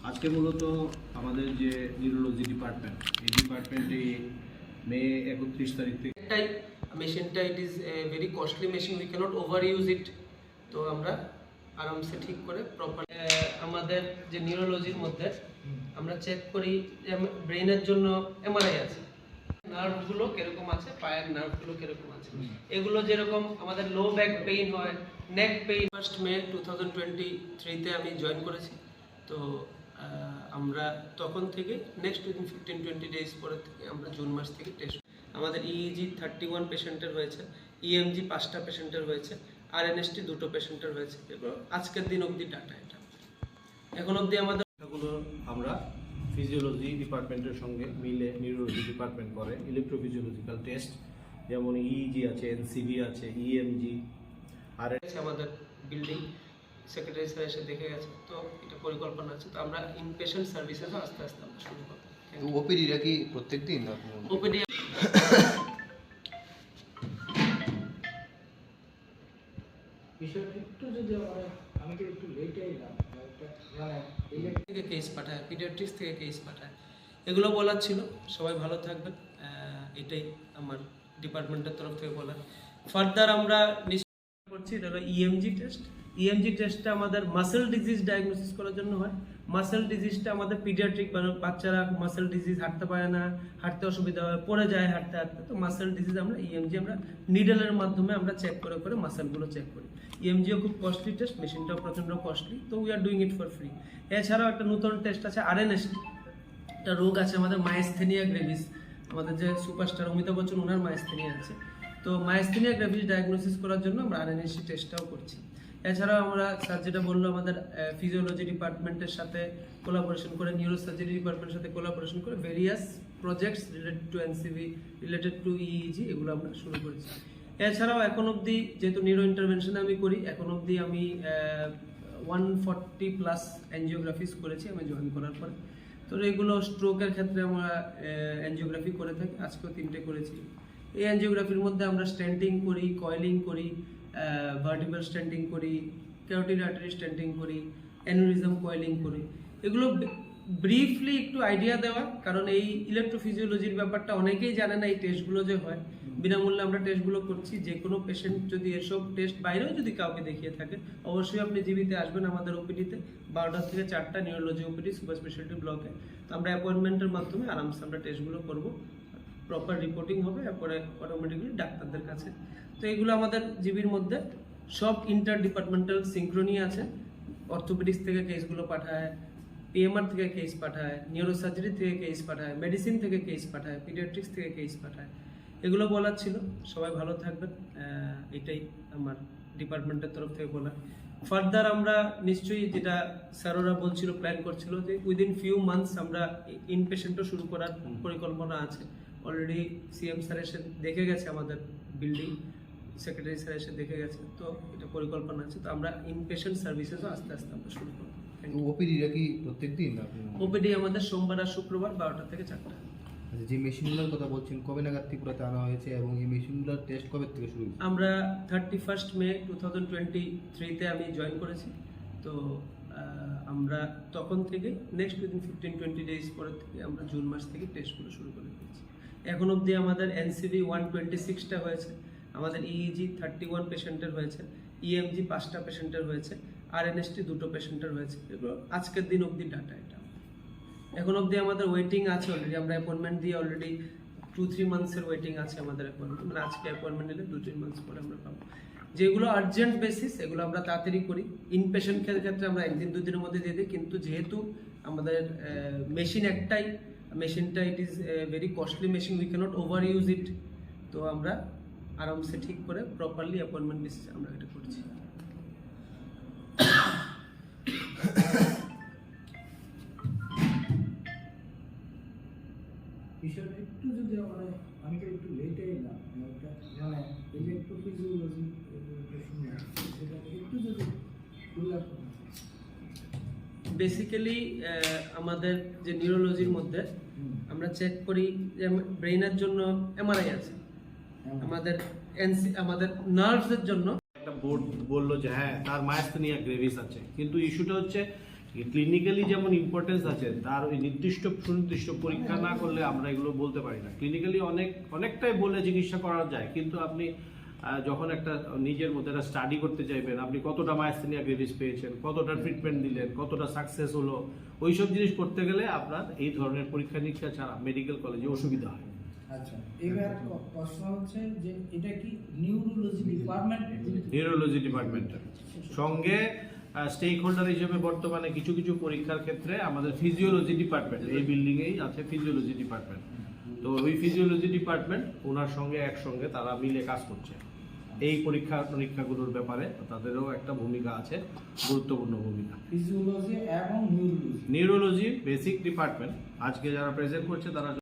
আজকে মূলত আমাদের যে নিউরোলজি ডিপার্টমেন্ট, এই ডিপার্টমেন্টে মে 31 তারিখ থেকে মেশিনটা it is very costly machine, we can't overuse it. তো আমরা আরামসে ঠিক করে প্রপার আমাদের যে নিউরোলজির মধ্যে আমরা চেক করি যে ব্রেনের জন্য এমআরআই আছে, নার্ভগুলো কিরকম আছে, পায়ের নার্ভগুলো কিরকম আছে, এগুলো যেরকম আমাদের লো ব্যাক পেইন হয়, নেক পেইন। 1 মে 2023-তে আমি জয়েন করেছি। তো আমরা তখন থেকে নেক্সট উইদিন 15-20 ডেজ পরে থেকে আমরা জুন মাস থেকে টেস্ট। আমাদের ইইজি 31 পেশেন্টের হয়েছে, ইএমজি 5টা পেশেন্টের হয়েছে, আরএনএসটি 2টো পেশেন্টের হয়েছে। এগুলো আজকের দিন অবধি ডাটা, এটা এখন অবধি আমাদের এগুলো আমরা ফিজিওলজি ডিপার্টমেন্টের সঙ্গে মিলে নিউরোলজি ডিপার্টমেন্ট করে ইলেকট্রোফিজিওলজিক্যাল টেস্ট, যেমন ইইজি আছে, এনসিবি আছে, ইএমজি। আর আমাদের বিল্ডিং সেক্রেটারি স্যার এসে দেখে গেছে, তো এটা পরিকল্পনা আছে। তো আমরা ইনপেশেন্ট সার্ভিসেসও আস্তে আস্তে আমরা শুরু করব। ওপিডিটা কি প্রত্যেকদিন? ওপিডি বিষয়টা একটু যদি আমি তো একটু লেটে এলাম, থেকে কেস পাঠায়, পিডিয়াট্রিক্স থেকে কেস পাঠায়, এগুলো বলার ছিল। সবাই ভালো থাকবেন, এটাই আমার ডিপার্টমেন্টের তরফ থেকে বলার। ফার্দার আমরা নিশ্চয় করছি এটা হলো ইএমজি টেস্ট। ইএমজি টেস্টটা আমাদের মাসেল ডিজিজ ডায়াগনোসিস করার জন্য হয়। মাসেল ডিজিজটা আমাদের পিডিয়াট্রিক, বাচ্চারা মাসেল ডিজিজ, হাঁটতে পারে না, হাঁটতে অসুবিধা হয়, পড়ে যায় হাঁটতে হাঁটতে, তো মাসেল ডিজিজ আমরা ইএমজি আমরা নিডলের মাধ্যমে আমরা চেক করে করে মাসেলগুলো চেক করি। ইএমজিও খুব কস্টলি টেস্ট, মেশিনটাও প্রচণ্ড কস্টলি, তো we are doing it for free. এছাড়াও একটা নতুন টেস্ট আছে আরএনএসটি, একটা রোগ আছে আমাদের মায়াস্থেনিয়া গ্রেভিস, আমাদের যে সুপারস্টার অমিতাভ বচ্চন ওনার মায়াস্থেনিয়া আছে, তো মায়াস্থেনিয়া গ্রেভিস ডায়াগনোসিস করার জন্য আমরা আরএনএসটি টেস্টটাও করছি। এছাড়াও আমরা স্যার যেটা বললো, আমাদের ফিজিওলজি ডিপার্টমেন্টের সাথে কোলাবোরেশন করে, নিউরো সার্জারি ডিপার্টমেন্টের সাথে কোলাবোরেশন করে various projects related to NCB, related to EEG, এগুলো আমরা শুরু করেছি। এছাড়াও এখন অবধি যেহেতু নিউরো ইন্টারভেনশন আমি করি, এখন অবধি আমি 140+ এনজিওগ্রাফিস করেছি আমি জয়েন করার পরে। তো এগুলো স্ট্রোকের ক্ষেত্রে আমরা এনজিওগ্রাফি করে থাকি, আজকেও 3টে করেছি। এই এনজিওগ্রাফির মধ্যে আমরা স্ট্যান্টিং করি, কয়েলিং করি, ভার্টিব্রাল স্ট্যান্টিং করি, ক্যারোটিড আর্টারি স্ট্যান্টিং করি, অ্যানুরিজম কয়েলিং করি। এগুলো ব্রিফলি একটু আইডিয়া দেওয়া, কারণ এই ইলেকট্রোফিজিওলজির ব্যাপারটা অনেকেই জানে না। এই টেস্টগুলো যে হয় বিনামূল্যে আমরা টেস্টগুলো করছি। যে কোনো পেশেন্ট যদি এসব টেস্ট বাইরেও যদি কাউকে দেখিয়ে থাকে, অবশ্যই আপনি জিবিতে আসবেন আমাদের ওপিডিতে 12টা থেকে 4টা নিউরোলজি ওপিডি সুপার স্পেশালিটি ব্লকে। তো আমরা অ্যাপয়েন্টমেন্টের মাধ্যমে আরামসে আমরা টেস্টগুলো করব, প্রপার রিপোর্টিং হবে, এরপরে অটোমেটিক্যালি ডাক্তারদের কাছে। তো এগুলো আমাদের জিবির মধ্যে সব ইন্টার ডিপার্টমেন্টাল সিঙ্ক্রোনি আছে। অর্থোপেডিক্স থেকে কেসগুলো পাঠায়, পিএমআর থেকে কেস পাঠায়, নিউরোসার্জারি থেকে কেস পাঠায়, মেডিসিন থেকে কেস পাঠায়, পিডিয়াট্রিক্স থেকে কেস পাঠায়। এগুলো বলার ছিল। সবাই ভালো থাকবেন, এটাই আমার ডিপার্টমেন্টের তরফ থেকে বলা। ফার্দার আমরা নিশ্চয়ই, যেটা স্যাররা বলছিল, প্ল্যান করছিল যে উইদিন ফিউ মান্থস আমরা ইনপেশেন্টও শুরু করার পরিকল্পনা আছে। অলরেডি সিএম স্যার এসে দেখে গেছে আমাদের বিল্ডিং, সেক্রেটারি স্যার এসে দেখে গেছে, তো এটা পরিকল্পনা আছে। তো আমরা ইনপেশেন্ট সার্ভিসেসও আস্তে আস্তে আমরা শুরু করব। ওপিডিটা কি প্রত্যেকদিন? ওপিডি আমাদের সোমবার আর শুক্রবার 12টা থেকে 4টা। যে মেশিনগুলোর কথা বলছেন, কবে নাগাদ ত্রিপুরাতে আনা হয়েছে এবং এই মেশিনগুলোর টেস্ট কবে থেকে শুরু হয়েছে? আমরা 31 মে 2023-তে আমি জয়েন করেছি। তো আমরা তখন থেকে নেক্সট উইদিন 15-20 ডেজ পরে থেকে আমরা জুন মাস থেকে টেস্টগুলো শুরু করে দিয়েছি। এখন অবধি আমাদের এনসিবি 126টা হয়েছে, আমাদের ইইজি 31 পেশেন্টের হয়েছে, ইএমজি 5টা পেশেন্টের হয়েছে, আরএনএসটি 2টো পেশেন্টের হয়েছে। এগুলো আজকের দিন অবধি ডাটা। এটা এখন অবধি আমাদের ওয়েটিং আছে অলরেডি, আমরা অ্যাপয়েন্টমেন্ট দিয়ে অলরেডি 2-3 মান্থসের ওয়েটিং আছে আমাদের অ্যাপয়েন্টমেন্ট, মানে আজকে অ্যাপয়েন্টমেন্ট নিলে 2-3 মান্থস পরে আমরা পাবো। যেগুলো আর্জেন্ট বেসিস এগুলো আমরা তাড়াতাড়ি করি। ইনপেশেন্টের ক্ষেত্রে আমরা 1-2 দিনের মধ্যে দিয়ে দিই, কিন্তু যেহেতু আমাদের মেশিন একটাই, মেশিনটা it is very costly machine, we can't overuse it, তো আমরা আরামসে ঠিক করে প্রপারলি অ্যাপয়েন্টমেন্ট বেসিস আমরা এটা করছি। বিষয়টা একটু যদি আমি তো একটু লেটে এলাম, ইলেকট্রোফিজিওলজি সেটা একটু যদি বেসিক্যালি আমাদের যে নিউরোলজির মধ্যে আমরা চেক করি যে ব্রেনের জন্য এমআরআই আছে, আমাদের আমাদের নার্ভসের জন্য একটা বোর্ড বললো যে হ্যাঁ তার মায়াস্থেনিয়া গ্রেভিস আছে, কিন্তু ইস্যুটা হচ্ছে ক্লিনিক্যালি যেমন ইম্পর্টেন্স আছে, তার ওই সুনির্দিষ্ট পরীক্ষা না করলে আমরা এগুলো বলতে পারি না। ক্লিনিক্যালি অনেকটাই বলে চিকিৎসা করা যায়, কিন্তু আপনি যখন একটা নিজের মধ্যে একটা স্টাডি করতে চাইবেন, আপনি কতটা মায়াস্থেনিয়া গ্রেভিস পেয়েছেন, কতটা ট্রিটমেন্ট দিলেন, কতটা সাকসেস হলো, ওইসব জিনিস করতে গেলে আপনার এই ধরনের পরীক্ষা নিরীক্ষা ছাড়া মেডিকেল কলেজে অসুবিধা হয়। আচ্ছা, এবার প্রশ্ন হচ্ছে যে এটা কি নিউরোলজি ডিপার্টমেন্ট? নিউরোলজি ডিপার্টমেন্টের সঙ্গে স্টেক হোল্ডার হিসেবে বর্তমানে কিছু কিছু পরীক্ষার ক্ষেত্রে আমাদের ফিজিওলজি ডিপার্টমেন্ট, এই বিল্ডিংয়েই আছে ফিজিওলজি ডিপার্টমেন্ট। তো ওই ফিজিওলজি ডিপার্টমেন্ট ওনার সঙ্গে একসঙ্গে তারা মিলে কাজ করছে এই পরীক্ষাগুলোর ব্যাপারে। তাদেরও একটা ভূমিকা আছে, গুরুত্বপূর্ণ ভূমিকা। ফিজিওলজি এবং নিউরোলজি। নিউরোলজি বেসিক ডিপার্টমেন্ট, আজকে যারা প্রেজেন্ট করছে তারা